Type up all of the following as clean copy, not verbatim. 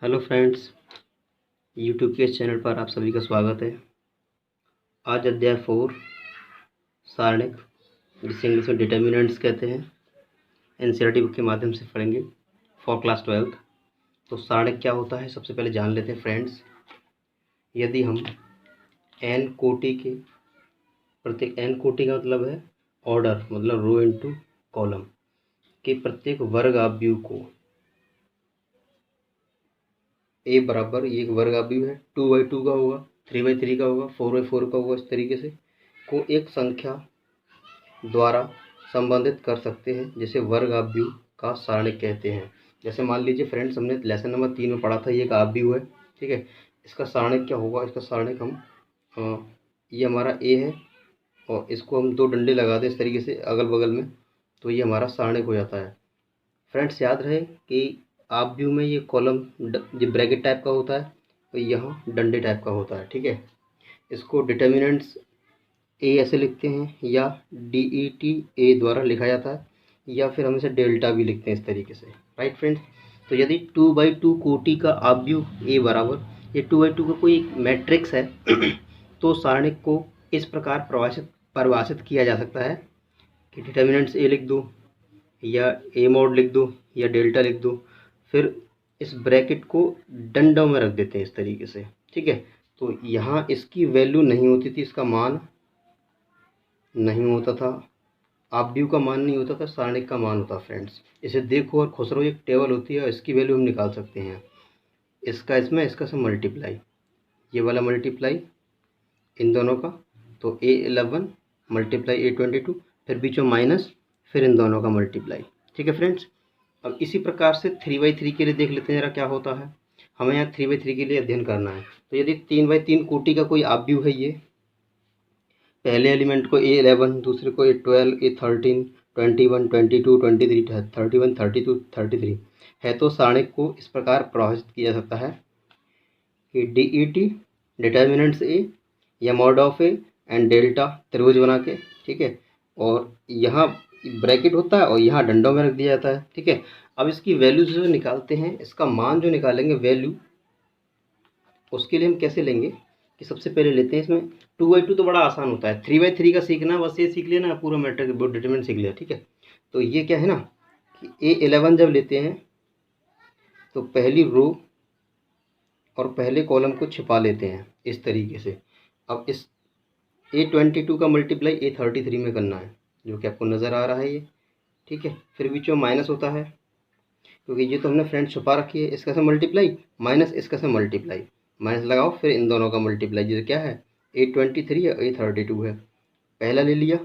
Hello friends, YouTube के इस channel पर आप सभी का स्वागत है। आज अध्याय 4 सारणिक, जिसे इंग्लिश में डिटर्मिनेंट्स कहते हैं, एनसीईआरटी बुक के माध्यम से पढ़ेंगे फॉर क्लास 12th। तो सारणिक क्या होता है सबसे पहले जान लेते हैं फ्रेंड्स। यदि हम एन कोटि के प्रत्येक एन कोटि का मतलब है ऑर्डर, मतलब रो इनटू कॉलम के प्रत्येक वर्ग आव्यूह को ए बराबर, ये एक वर्ग आव्यूह है, 2/2 का होगा, 3/3 का होगा, 4/4 का होगा, इस तरीके से को एक संख्या द्वारा संबंधित कर सकते हैं, जिसे वर्ग आव्यूह का सारणिक कहते हैं। जैसे मान लीजिए फ्रेंड्स, हमने लेसन नंबर 3 में पढ़ा था, ये एक आव्यूह है, ठीक है। इसका सारणिक क्या होगा? इसका सारणिक हम ये हमारा ए है और इसको हम 2 डंडे लगा दें इस तरीके से अगल बगल में, तो ये हमारा सारणिक हो जाता है। फ्रेंड्स याद रहे कि आव्यूह में ये कॉलम जो ब्रैकेट टाइप का होता है, तो यहाँ डंडे टाइप का होता है, ठीक है। इसको डिटर्मिनेंट्स ए ऐसे लिखते हैं, या DET ए द्वारा लिखा जाता है, या फिर हम इसे डेल्टा भी लिखते हैं इस तरीके से, राइट फ्रेंड्स। तो यदि 2/2 कोटि का आव्यूह ए बराबर, ये 2/2 का कोई एक मैट्रिक्स है तो सारणिक को इस प्रकार परिभाषित किया जा सकता है कि डिटर्मिनेंट्स ए लिख दो, या ए मॉड लिख दो, या डेल्टा लिख दो, फिर इस ब्रैकेट को डंडों में रख देते हैं इस तरीके से, ठीक है। तो यहाँ इसकी वैल्यू नहीं होती थी, इसका मान नहीं होता था, आव्यूह का मान नहीं होता था, सारणिक का मान होता फ्रेंड्स। इसे देखो और खुश रहो, एक टेबल होती है और इसकी वैल्यू हम निकाल सकते हैं। इसका इसमें, इसका से मल्टीप्लाई, ये वाला मल्टीप्लाई इन दोनों का, तो A11 मल्टीप्लाई A22, फिर बीच में माइनस, फिर इन दोनों का मल्टीप्लाई, ठीक है फ्रेंड्स। अब इसी प्रकार से 3/3 के लिए देख लेते हैं जरा क्या होता है। हमें यहाँ 3/3 के लिए अध्ययन करना है। तो यदि 3/3 कोटि का कोई आव्यूह है, ये पहले एलिमेंट को A11, दूसरे को A12, A13, 21, 22, 23, 31, 32, 33 है, तो सारणिक को इस प्रकार परिभाषित किया जा सकता है कि DET डिटर्मिनेंट्स ए, या mod of A and delta त्रिभुज बना के, ठीक है, और यहाँ ब्रैकेट होता है और यहाँ डंडों में रख दिया जाता है, ठीक है। अब इसकी वैल्यू जो निकालते हैं, इसका मान जो निकालेंगे वैल्यू, उसके लिए हम कैसे लेंगे कि सबसे पहले लेते हैं इसमें 2/2, तो बड़ा आसान होता है, 3/3 का सीखना, बस ये सीख लेना, पूरा मैट्रिक डिटरमिनेंट सीख लिया, ठीक है। तो ये क्या है ना कि A11 जब लेते हैं तो पहली रो और पहले कॉलम को छिपा लेते हैं इस तरीके से। अब इस A22 का मल्टीप्लाई A33 में करना है, जो कि आपको नज़र आ रहा है ये, ठीक है। फिर बीच में माइनस होता है, क्योंकि ये तो हमने फ्रेंड छुपा रखी है, इसका से मल्टीप्लाई माइनस इसका से मल्टीप्लाई, माइनस लगाओ, फिर इन दोनों का मल्टीप्लाई, जो क्या है A23 है, A32 है। पहला ले लिया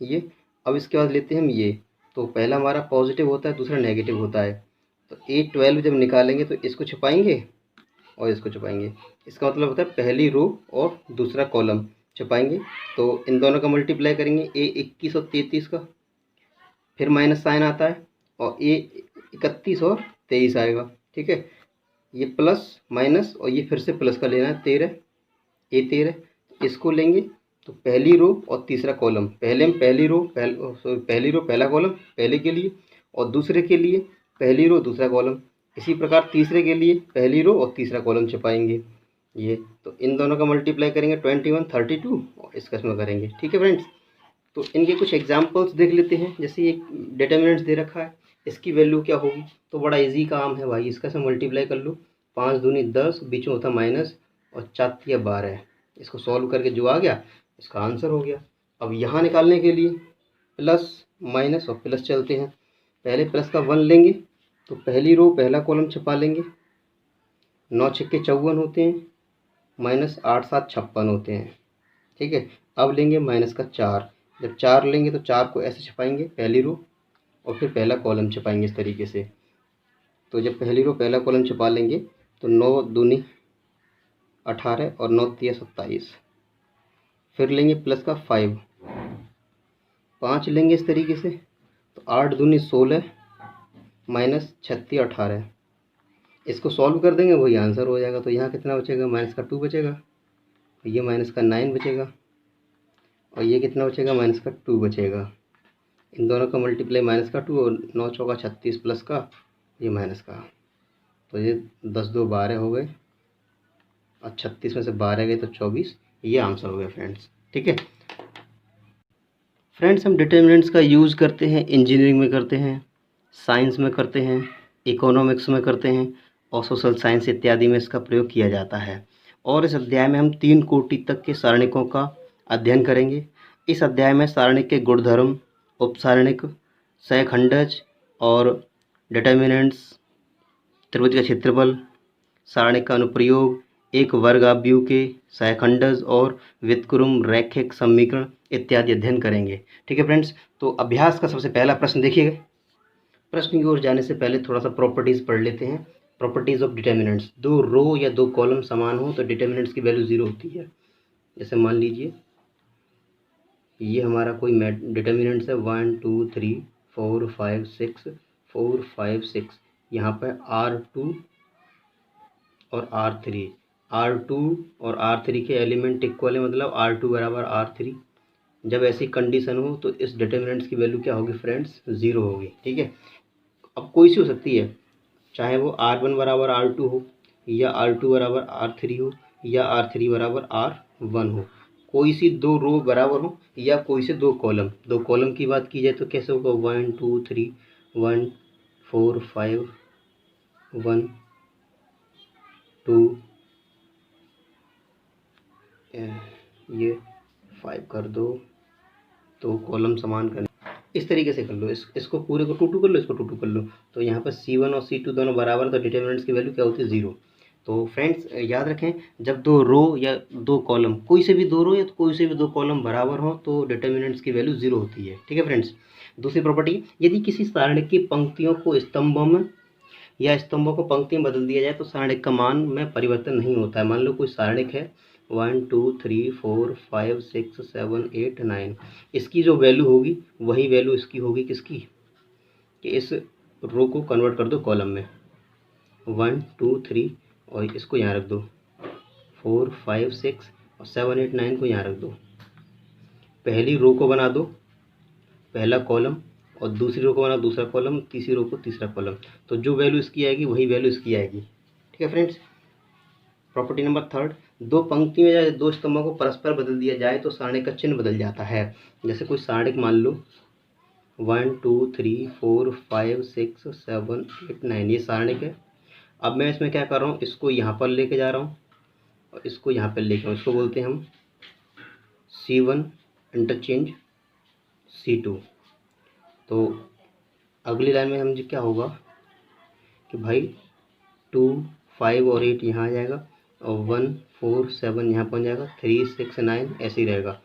ये। अब इसके बाद लेते हैं हम ये, तो पहला हमारा पॉजिटिव होता है, दूसरा नेगेटिव होता है। तो A12 जब निकालेंगे तो इसको छुपाएंगे और इसको छुपाएंगे, इसका मतलब होता है पहली रो और दूसरा कॉलम छुपाएंगे। तो इन दोनों का मल्टीप्लाई करेंगे, A21 और 33 का, फिर माइनस साइन आता है, और A31 और 23 आएगा, ठीक है। ये प्लस माइनस और ये फिर से प्लस का लेना है, 13, A13 इसको लेंगे। तो पहली रो और तीसरा कॉलम, पहले हम पहली रो पहला कॉलम पहले के लिए, और दूसरे के लिए पहली रो दूसरा कॉलम, इसी प्रकार तीसरे के लिए पहली रो और तीसरा कॉलम छुपाएंगे ये। तो इन दोनों का मल्टीप्लाई करेंगे 21, 32 और इसका इसमें करेंगे, ठीक है फ्रेंड्स। तो इनके कुछ एग्जाम्पल्स देख लेते हैं। जैसे एक डिटर्मिनेंट्स दे रखा है, इसकी वैल्यू क्या होगी? तो बड़ा इजी काम है भाई, इसका से मल्टीप्लाई कर लो, 5 दूनी 10, बीच में होता माइनस, और 4 12, इसको सॉल्व करके जो आ गया इसका आंसर हो गया। अब यहाँ निकालने के लिए प्लस माइनस और प्लस चलते हैं। पहले प्लस का 1 लेंगे तो पहली रो पहला कॉलम छुपा लेंगे, 9 छक्के 54 होते हैं, माइनस 8 7 56 होते हैं, ठीक है। अब लेंगे माइनस का 4, जब 4 लेंगे तो 4 को ऐसे छुपाएंगे पहली रो, और फिर पहला कॉलम छुपाएंगे इस तरीके से। तो जब पहली रो पहला कॉलम छुपा लेंगे तो 9 दूनी 18 और 9 तिया 27, फिर लेंगे प्लस का 5, 5 लेंगे इस तरीके से, तो 8 दूनी 16 माइनस 36 18, इसको सॉल्व कर देंगे वही आंसर हो जाएगा। तो यहाँ कितना बचेगा? माइनस का 2 बचेगा, तो ये माइनस का 9 बचेगा, और ये कितना बचेगा? माइनस का 2 बचेगा। इन दोनों का मल्टीप्लाई माइनस का 2 और 9 चौका 36 प्लस का ये माइनस का, तो ये 10 2 12 हो गए और 36 में से 12 गए तो 24। ये आंसर हो गया फ्रेंड्स। ठीक है फ्रेंड्स, हम डिटर्मिनेंट्स का यूज़ करते हैं इंजीनियरिंग में करते हैं, साइंस में करते हैं, इकोनॉमिक्स में करते हैं और सोशल साइंस इत्यादि में इसका प्रयोग किया जाता है। और इस अध्याय में हम 3 कोटि तक के सारणिकों का अध्ययन करेंगे। इस अध्याय में सारणिक के गुणधर्म, उपसारणिक, सहखंडज और डिटर्मिनेंट्स, त्रिभुज का क्षेत्रफल, सारणिक का अनुप्रयोग, एक वर्गाव्यूह के सहखंडज और व्युत्क्रम रैखिक समीकरण इत्यादि अध्ययन करेंगे। ठीक है फ्रेंड्स, तो अभ्यास का सबसे पहला प्रश्न देखिएगा। प्रश्न की ओर जाने से पहले थोड़ा सा प्रॉपर्टीज़ पढ़ लेते हैं। Properties of determinants. दो रो या दो कॉलम समान हो तो डिटर्मिनेंट्स की वैल्यू 0 होती है। जैसे मान लीजिए ये हमारा कोई डिटर्मिनेंट्स है 1 2 3 4 5 6 4 5 6। यहाँ पर R2 और R3, R2 और R3 के एलिमेंट इक्वल है, मतलब R2 बराबर R3। जब ऐसी कंडीशन हो तो इस डिटर्मिनेंट्स की वैल्यू क्या होगी फ्रेंड्स? 0 होगी। ठीक है, अब कोई सी हो सकती है, चाहे वो R1 बराबर R2 हो या R2 बराबर R3 हो या R3 बराबर R1 हो। कोई सी दो रो बराबर हो या कोई से दो कॉलम। दो कॉलम की बात की जाए तो कैसे होगा? 1 2 3 1 4 5 1 2 ये 5 कर दो, तो कॉलम समान कर, इस तरीके से कर लो। इसको पूरे को 2 2 कर लो, इसको 2 2 कर लो। तो यहाँ पर C1 और C2 दोनों बराबर, तो डिटर्मिनेंट्स की वैल्यू क्या होती है? 0। तो फ्रेंड्स याद रखें, जब दो रो या दो कॉलम, कोई से भी दो रो या कोई से भी दो कॉलम बराबर हो तो डिटर्मिनेंट्स की वैल्यू 0 होती है। ठीक है फ्रेंड्स। दूसरी प्रॉपर्टी, यदि किसी सारणी की पंक्तियों को स्तंभों में या स्तंभों को पंक्ति में बदल दिया जाए तो सारणिक का मान में परिवर्तन नहीं होता है। मान लो कोई सारणिक है 1 2 3 4 5 6 7 8 9, इसकी जो वैल्यू होगी वही वैल्यू इसकी होगी, किसकी? कि इस रो को कन्वर्ट कर दो कॉलम में, 1 2 3 और इसको यहाँ रख दो, 4 5 6 और 7 8 9 को यहाँ रख दो। पहली रो को बना दो पहला कॉलम और दूसरी रो को बना दूसरा कॉलम, तीसरी रो को तीसरा कॉलम, तो जो वैल्यू इसकी आएगी वही वैल्यू इसकी आएगी। ठीक है फ्रेंड्स। प्रॉपर्टी नंबर 3, दो पंक्तियों या दो स्तंभों को परस्पर बदल दिया जाए तो सारणिक का चिन्ह बदल जाता है। जैसे कोई सारणिक मान लो 1 2 3 4 5 6 7 8 9, ये सारणिक है। अब मैं इसमें क्या कर रहा हूँ, इसको यहाँ पर लेके जा रहा हूँ और इसको यहाँ पर लेके, इसको बोलते हैं हम C1 इंटरचेंज C2। तो अगली लाइन में हम जी क्या होगा कि भाई 2 5 और 8 यहाँ आ जाएगा और 1 4 7 यहाँ पहुँच जाएगा, 3 6 9 ऐसे ही रहेगा।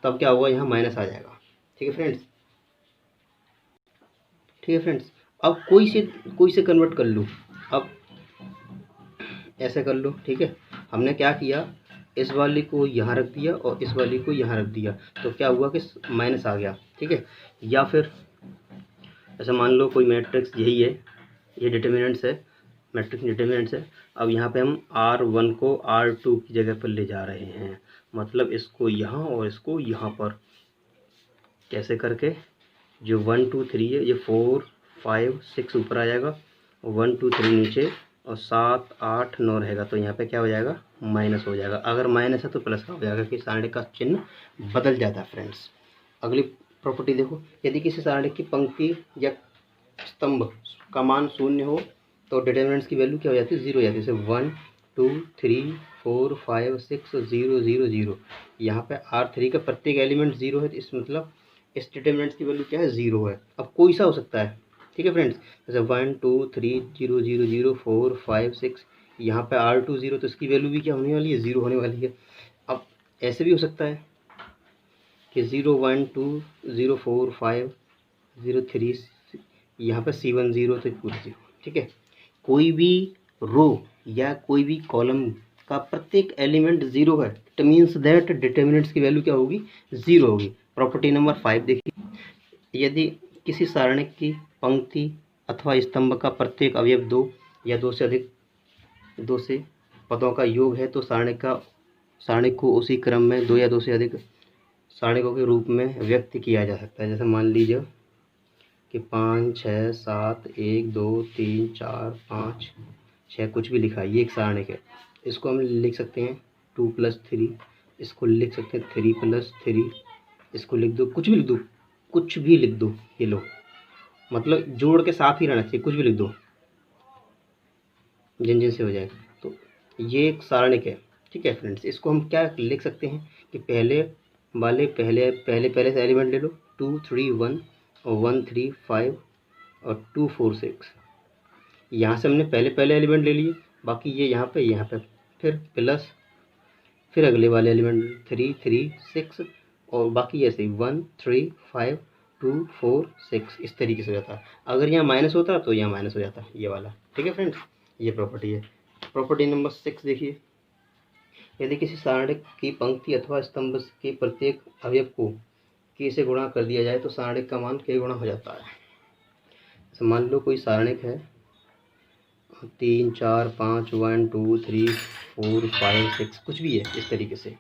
तब क्या होगा, यहाँ माइनस आ जाएगा। ठीक है फ्रेंड्स। ठीक है फ्रेंड्स, अब कोई से कन्वर्ट कर लो, अब ऐसे कर लो। ठीक है, हमने क्या किया, इस वाली को यहाँ रख दिया और इस वाली को यहाँ रख दिया, तो क्या हुआ कि माइनस आ गया। ठीक है, या फिर ऐसा मान लो कोई मैट्रिक्स यही है, ये डिटर्मिनेंट्स है, मैट्रिक्स डिटर्मिनेंट्स है। अब यहाँ पे हम R1 को R2 की जगह पर ले जा रहे हैं, मतलब इसको यहाँ और इसको यहाँ पर, कैसे करके, जो 1 2 3 है ये 4 5 6 ऊपर आ जाएगा, 1 2 3 नीचे और 7 8 9 रहेगा, तो यहाँ पे क्या हो जाएगा, माइनस हो जाएगा। अगर माइनस है तो प्लस का हो जाएगा कि सारणिक का चिन्ह बदल जाता है फ्रेंड्स। अगली प्रॉपर्टी देखो, यदि किसी सारणिक की पंक्ति या स्तंभ का मान 0 हो तो डिटर्मिनेंट्स की वैल्यू क्या हो जाती है? 0 हो जाती है। जैसे 1 2 3 4 5 6 0 0 0, यहाँ पे R3 का प्रत्येक एलिमेंट 0 है, तो इस मतलब इस डिटर्मिनेंट्स की वैल्यू क्या है? 0 है। अब कोई सा हो सकता है। ठीक है फ्रेंड्स, जैसे 1 2 3 0 0 0 4 5 6, यहाँ पे R2 0, तो इसकी वैल्यू भी क्या होने वाली है? 0 होने वाली है। अब ऐसे भी हो सकता है कि 0 1 2 0 4 5 0 3, यहाँ पर C1 0, तो पूरा 0। ठीक है, कोई भी रो या कोई भी कॉलम का प्रत्येक एलिमेंट 0 है, इट मीन्स दैट डिटर्मिनेंट्स की वैल्यू क्या होगी? 0 होगी। प्रॉपर्टी नंबर 5 देखिए, यदि किसी सारणिक की पंक्ति अथवा स्तंभ का प्रत्येक अवयव दो या दो से पदों का योग है तो सारणिक को उसी क्रम में दो या दो से अधिक सारणिकों के रूप में व्यक्त किया जा सकता है। जैसे मान लीजिए कि 5 6 7 1 2 3 4 5 6 कुछ भी लिखा है, ये एक सारणिक है। इसको हम लिख सकते हैं 2+3, इसको लिख सकते हैं 3+3, इसको लिख दो, कुछ भी लिख दो, कुछ भी लिख दो। ये लो, मतलब जोड़ के साथ ही रहना चाहिए, कुछ भी लिख दो, जिन जिन से हो जाएगा। तो ये एक सारणिक है, ठीक है फ्रेंड्स। इसको हम क्या लिख सकते हैं कि पहले वाले पहले से एलिमेंट ले लो, 2 3 1 और 1 3 5 और 2 4 6। यहाँ से हमने पहले एलिमेंट ले लिए, बाकी ये यहाँ पे फिर प्लस, फिर अगले वाले एलिमेंट 3 3 6 और बाकी ऐसे ही 1 3 5 2 4 6, इस तरीके से हो जाता है। अगर यहाँ माइनस होता तो यहाँ माइनस हो जाता, ये वाला, ठीक है फ्रेंड्स। ये प्रॉपर्टी है। प्रॉपर्टी नंबर 6 देखिए, यदि किसी सारणिक की पंक्ति अथवा स्तंभ के प्रत्येक अवयव को k से गुणा कर दिया जाए तो सारणिक का मान k गुणा हो जाता है। तो मान लो कोई सारणिक है 3 4 5 1 2 3 4 5 6, कुछ भी है इस तरीके से।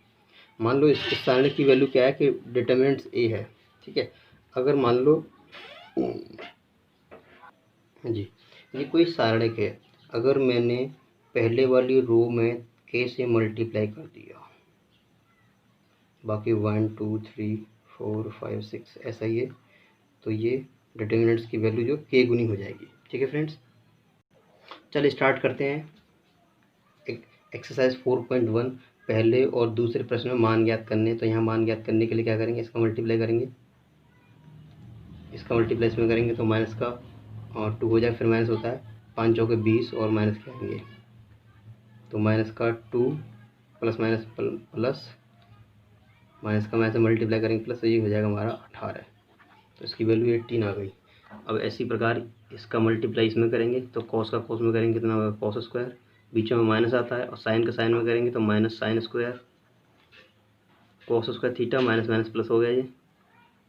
मान लो इस सारणिक की वैल्यू क्या है कि डिटरमिनेंट्स a है, ठीक है। अगर मान लो जी, ये कोई सारणिक है, अगर मैंने पहले वाली रो में k से मल्टीप्लाई कर दिया, बाकी 1 2 3 4 5 6 ऐसा ही है, तो ये डिटरमिनेंट्स की वैल्यू जो k गुनी हो जाएगी, ठीक है फ्रेंड्स। चल स्टार्ट करते हैं एक्सरसाइज 4.1। पहले और दूसरे प्रश्न में मान ज्ञात करने, तो यहाँ मान ज्ञात करने के लिए क्या करेंगे, इसका मल्टीप्लाई करेंगे, इसका मल्टीप्लाई इसमें करेंगे तो माइनस का और 2 हो जाए, फिर माइनस होता है 5 चौके 20 और माइनस करेंगे तो माइनस का 2 प्लस माइनस प्लस माइनस का माइनस मल्टीप्लाई करेंगे प्लस, तो ये हो जाएगा हमारा 18, तो इसकी वैल्यू 18 आ गई। अब ऐसी प्रकार इसका मल्टीप्लाई इसमें करेंगे तो कॉस का कॉस में करेंगे कितना होगा, कॉस स्क्वायर, बीच में माइनस आता है, और साइन का साइन में करेंगे तो minus sine square, cos square theta, minus minus plus हो गया ये,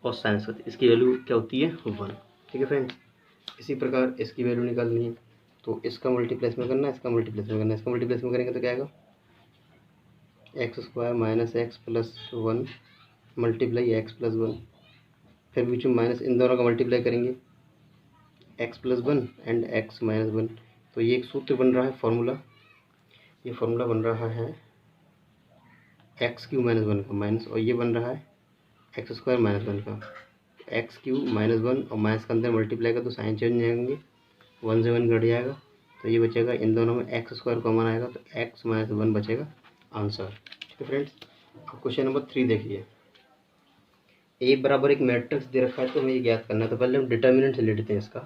और साइन स्क्वायर, इसकी वैल्यू क्या होती है 1, ठीक है फ्रेंड्स। इसी प्रकार इसकी वैल्यू निकालनी है तो इसका मल्टीप्लेस में करना है, इसका मल्टीप्लेस में करना है। इसका मल्टीप्लेस में करेंगे तो क्या आएगा, x square minus x plus 1 multiply x plus 1, फिर बीच में माइनस, इन दोनों का मल्टीप्लाई करेंगे x plus 1 and x minus 1, तो ये एक सूत्र बन रहा है, फार्मूला, ये फार्मूला बन रहा है एक्स क्यू माइनस 1 का माइनस, और ये बन रहा है एक्स स्क्वायर माइनस 1 का, एक्स क्यू माइनस 1 और माइनस के अंदर मल्टीप्लाई का तो साइन चेंज जाएंगे, 1 से 1 घट जाएगा, तो ये बचेगा, इन दोनों में एक्स स्क्वायर कॉमन आएगा तो एक्स माइनस 1 बचेगा आंसर, ठीक है फ्रेंड्स। अब क्वेश्चन नंबर 3 देखिए, ए बराबर एक मैट्रिक्स दे रखा है तो हमें ये ज्ञात करना है। तो पहले हम डिटर्मिनेंट से ले लेते हैं इसका,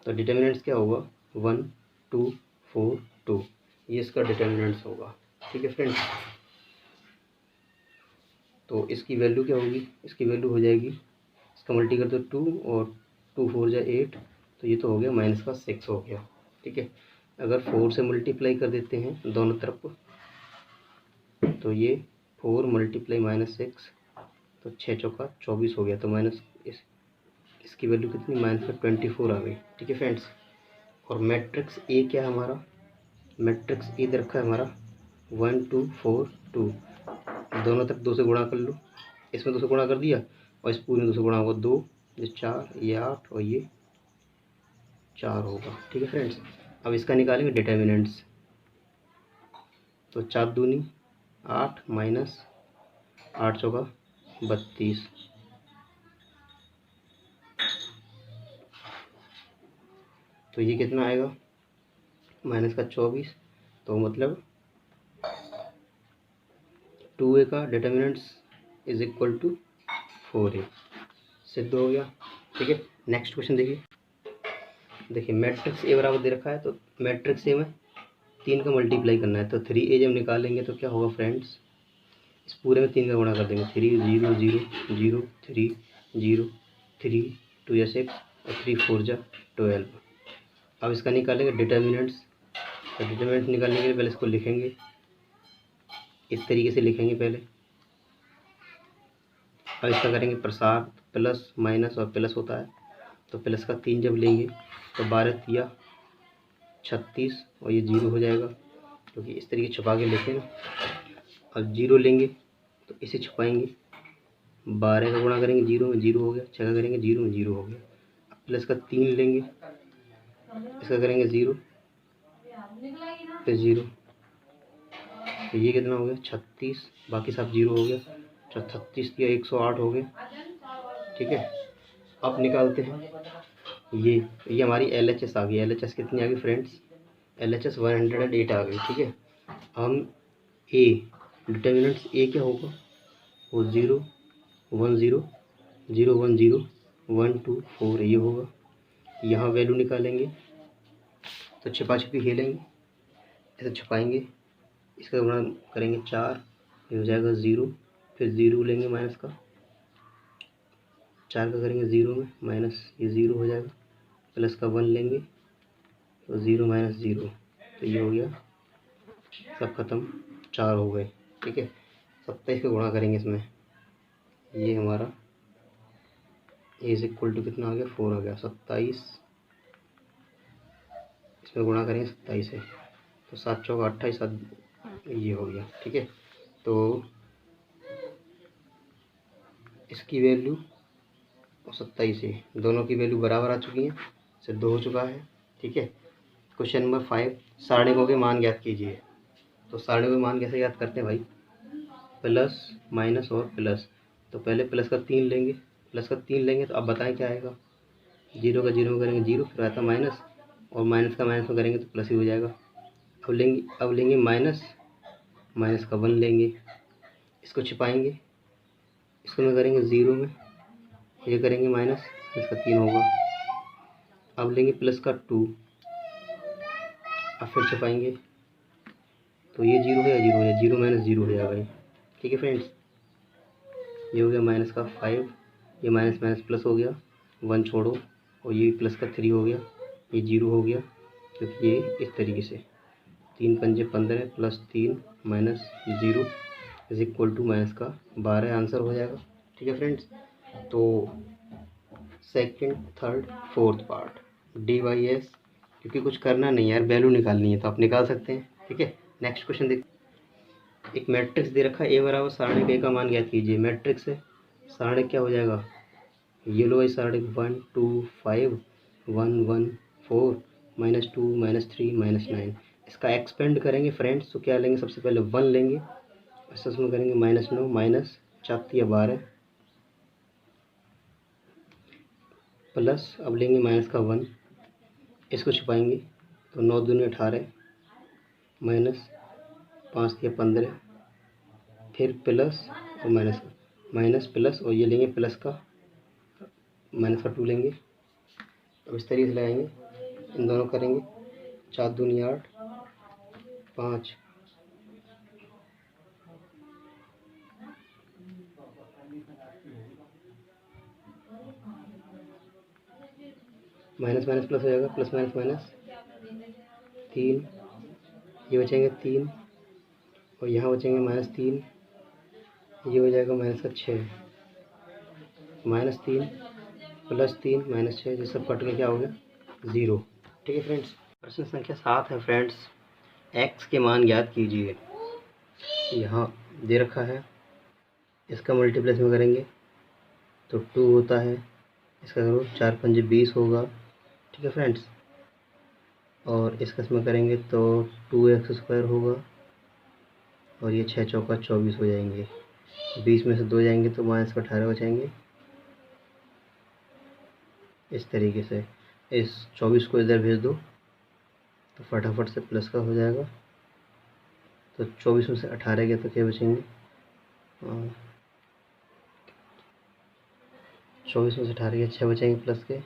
तो डिटर्मिनेंट्स क्या होगा 1 2 4 2, ये इसका डिटर्मिनेंट्स होगा, ठीक है फ्रेंड्स। तो इसकी वैल्यू क्या होगी, इसकी वैल्यू हो जाएगी, इसका मल्टी कर दो 2 और 2 4 जा 8, तो ये तो हो गया माइनस का 6 हो गया, ठीक है। अगर 4 से मल्टीप्लाई कर देते हैं दोनों तरफ तो ये 4 मल्टीप्लाई माइनस 6, तो 6 चौका 24 हो गया, तो माइनस इसकी वैल्यू कितनी, माइनस का 24 आ गई, ठीक है फ्रेंड्स। और मैट्रिक्स ए क्या है हमारा, मैट्रिक्स ए दे रखा है हमारा 1 2 4 2, दोनों तरफ 2 से गुणा कर लो, इसमें 2 से गुणा कर दिया और इस पूरे में 2 से गुणा होगा 2, ये 4, ये 8 और ये 4 होगा, ठीक है फ्रेंड्स। अब इसका निकालेंगे डिटर्मिनेंट्स, तो 4 दूनी 8 माइनस 8 चौका 32, तो ये कितना आएगा माइनस का 24, तो मतलब 2a का determinants is equal to 4a, सिद्ध हो गया, ठीक है। नेक्स्ट क्वेश्चन देखिए मैट्रिक्स ए बराबर दे रखा है, तो मैट्रिक्स ए में 3 का मल्टीप्लाई करना है, तो 3a जब निकालेंगे तो क्या होगा फ्रेंड्स, इस पूरे में 3 का गुणा कर देंगे, 3 0 0 0 3 0 3 2 या 6 और 3 4 जा 12। अब इसका निकालेंगे डिटर्मिनेंट्स, तो डिटर्मिनेंट्स निकालने के लिए पहले इसको लिखेंगे, इस तरीके से लिखेंगे पहले, अब इसका करेंगे प्रसार, प्लस माइनस और प्लस होता है, तो प्लस का 3 जब लेंगे तो 12 या 36 और ये 0 हो जाएगा, क्योंकि इस तरीके छुपा के लिखें ना। अब 0 लेंगे तो इसे छुपाएंगे, 12 का गुणा करेंगे 0 में 0 हो गया, 6 का करेंगे 0 में 0 हो गया। अब प्लस का 3 लेंगे, इसका करेंगे 0, फिर 0, तो ये कितना हो गया 36, बाकी सब 0 हो गया। 36 या 108 हो गए। ठीक है, अब निकालते हैं ये हमारी LHS आ गई। LHS कितनी आ गई फ्रेंड्स? LHS 108 आ गई। ठीक है, हम ए डिटर्मिनेंट्स ए क्या होगा? वो 0 1 0 0 1 0 1 2 4 ये होगा। यहाँ वैल्यू निकालेंगे तो छिपा छिपी खेलेंगे, ऐसे छुपाएंगे, इसका गुणा करेंगे 4, ये हो जाएगा 0। फिर 0 लेंगे माइनस का, 4 का करेंगे 0 में माइनस, ये 0 हो जाएगा। प्लस का 1 लेंगे तो 0 माइनस 0, तो ये हो गया, सब खत्म, 4 हो गए। ठीक है, 27 का गुणा करेंगे इसमें, ये हमारा ए इज इक्वल टू कितना आ गया? 4 आ गया। 27 इसमें गुणा करेंगे 27 है, तो 7 चौका 28, 7 ये हो गया। ठीक है, तो इसकी वैल्यू और 27 है, दोनों की वैल्यू बराबर आ चुकी हैं, सिद्ध हो चुका है। ठीक है, क्वेश्चन नंबर 5, सारणिकों के मान ज्ञात कीजिए। तो सारणिकों के मान कैसे ज्ञात करते हैं भाई? प्लस माइनस और प्लस। तो पहले प्लस का 3 लेंगे, प्लस का 3 लेंगे तो अब बताएं क्या आएगा? 0 का 0 में करेंगे 0, फिर आता माइनस, और माइनस का माइनस में करेंगे तो प्लस ही हो जाएगा। अब लेंगे माइनस, माइनस का 1 लेंगे, इसको छिपाएंगे, इसको में करेंगे 0 में, ये करेंगे माइनस, इसका 3 होगा। अब लेंगे प्लस का 2, अब फिर छिपाएंगे, तो ये 0 है या 0 है, 0 माइनस 0 हो जाएगा ये। ठीक है फ्रेंड्स, ये हो गया माइनस का 5, ये माइनस माइनस प्लस हो गया, 1 छोड़ो, और ये प्लस का 3 हो गया, ये 0 हो गया, क्योंकि ये इस तरीके से 3 पंजे 15 plus 3 minus 0 is equal to minus का 12 आंसर हो जाएगा। ठीक है फ्रेंड्स, तो second, third, fourth part DYS, क्योंकि कुछ करना नहीं है यार, वैल्यू निकालनी है तो आप निकाल सकते हैं। ठीक है, नेक्स्ट क्वेश्चन देख, एक मैट्रिक्स दे रखा है ए बराबर सारणिक ए का मान ज्ञात कीजिए। मैट्रिक्स है, सारणिक क्या हो जाएगा? ये लो भाई, सारणिक 1 2 5 1 1 4 -2 -3 -9। इसका एक्सपेंड करेंगे फ्रेंड्स, तो क्या लेंगे? सबसे पहले 1 लेंगे, इसमें करेंगे -9 माइनस 4 या 12 प्लस, अब लेंगे माइनस का 1, इसको छुपाएंगे तो 9 दूनी 18 माइनस 5 या 15, फिर प्लस और माइनस, माइनस प्लस, और ये लेंगे प्लस का, माइनस का 2 लेंगे। अब इस तरीके से लगाएंगे, इन दोनों करेंगे, 4 दूनी 8 5 माइनस माइनस प्लस हो जाएगा, प्लस माइनस माइनस 3, ये बचेंगे 3, और यहाँ बचेंगे -3, ये हो जाएगा माइनस का 6, -3 प्लस 3 -6, ये सब कट के क्या हो गया? 0। ठीक है फ्रेंड्स, प्रश्न संख्या 7 है फ्रेंड्स, x के मान ज्ञात कीजिए। यहाँ दे रखा है, इसका मल्टीप्लेस में करेंगे तो 2 होता है, इसका करो 4 पंजे 20 होगा। ठीक है फ्रेंड्स, और इसका इसमें करेंगे तो 2x² होगा, और ये 6 चौका 24 हो जाएंगे, 20 में से 2 जाएंगे तो माइनस का 18 बचेंगे। इस तरीके से इस 24 को इधर भेज दो तो फटाफट से प्लस का हो जाएगा, तो 24 में से 18 गया तो क्या बचेंगे? 24 में से 18 गया 6 बचेंगे प्लस के,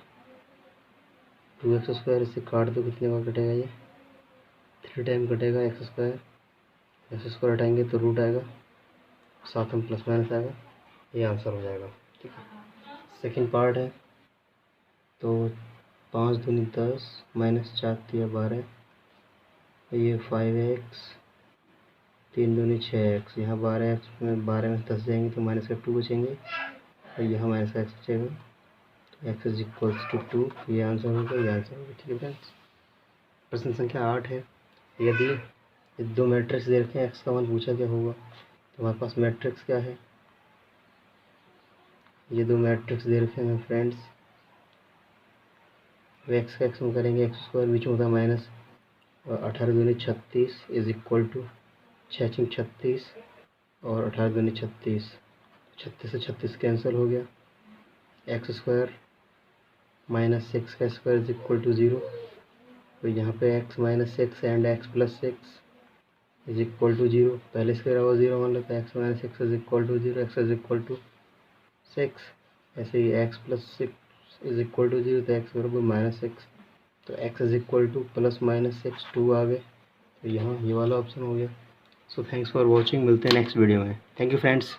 2x², इससे काट दो, कितने बार कटेगा? ये 3 टाइम कटेगा। x² हटाएंगे तो रूट आएगा, साथ में प्लस माइनस आएगा, ये आंसर हो जाएगा। ठीक है, सेकंड पार्ट है, तो 5 दूनी 10 माइनस 4 या 12, ये 5x, 3 दूनी 6x, यहाँ 12x में 12 में 10 जाएंगे तो माइनस का 2 बचेंगे, और यहाँ माइनस का x बचेगा, तो x इज इक्वल्स टू 2, ये आंसर होगा, ये आंसर होगा। ठीक है फ्रेंड्स, प्रश्न संख्या 8 है, यदि ये 2 मैट्रिक्स दे रखे हैं, x का मान पूछा क्या होगा, तो हमारे पास मैट्रिक्स क्या है? ये 2 मैट्रिक्स दे रखे हैं फ्रेंड्स, x का x में करेंगे x², बीच में होता है माइनस, और 18 दूनी 36 इज इक्वल टू 6 36 और 18 दूनी 36, 36 से 36 कैंसिल हो गया। एक्स स्क्वायर माइनस 6 का स्क्वायर इज इक्वल टू 0। तो यहाँ पे x minus 6 and x plus 6 is equal to 0। पहले स्क्वायर होगा 0 मान लेते हैं। x minus 6 is equal to 0, x is equal to 6। ऐसे ही x plus 6 is equal to 0, तो x बराबर माइनस 6। तो x is equal to plus minus 6 2 आ गए। तो यहाँ ये वाला ऑप्शन हो गया। सो थैंक्स फॉर वॉचिंग, मिलते हैं नेक्स्ट वीडियो में। Thank you friends.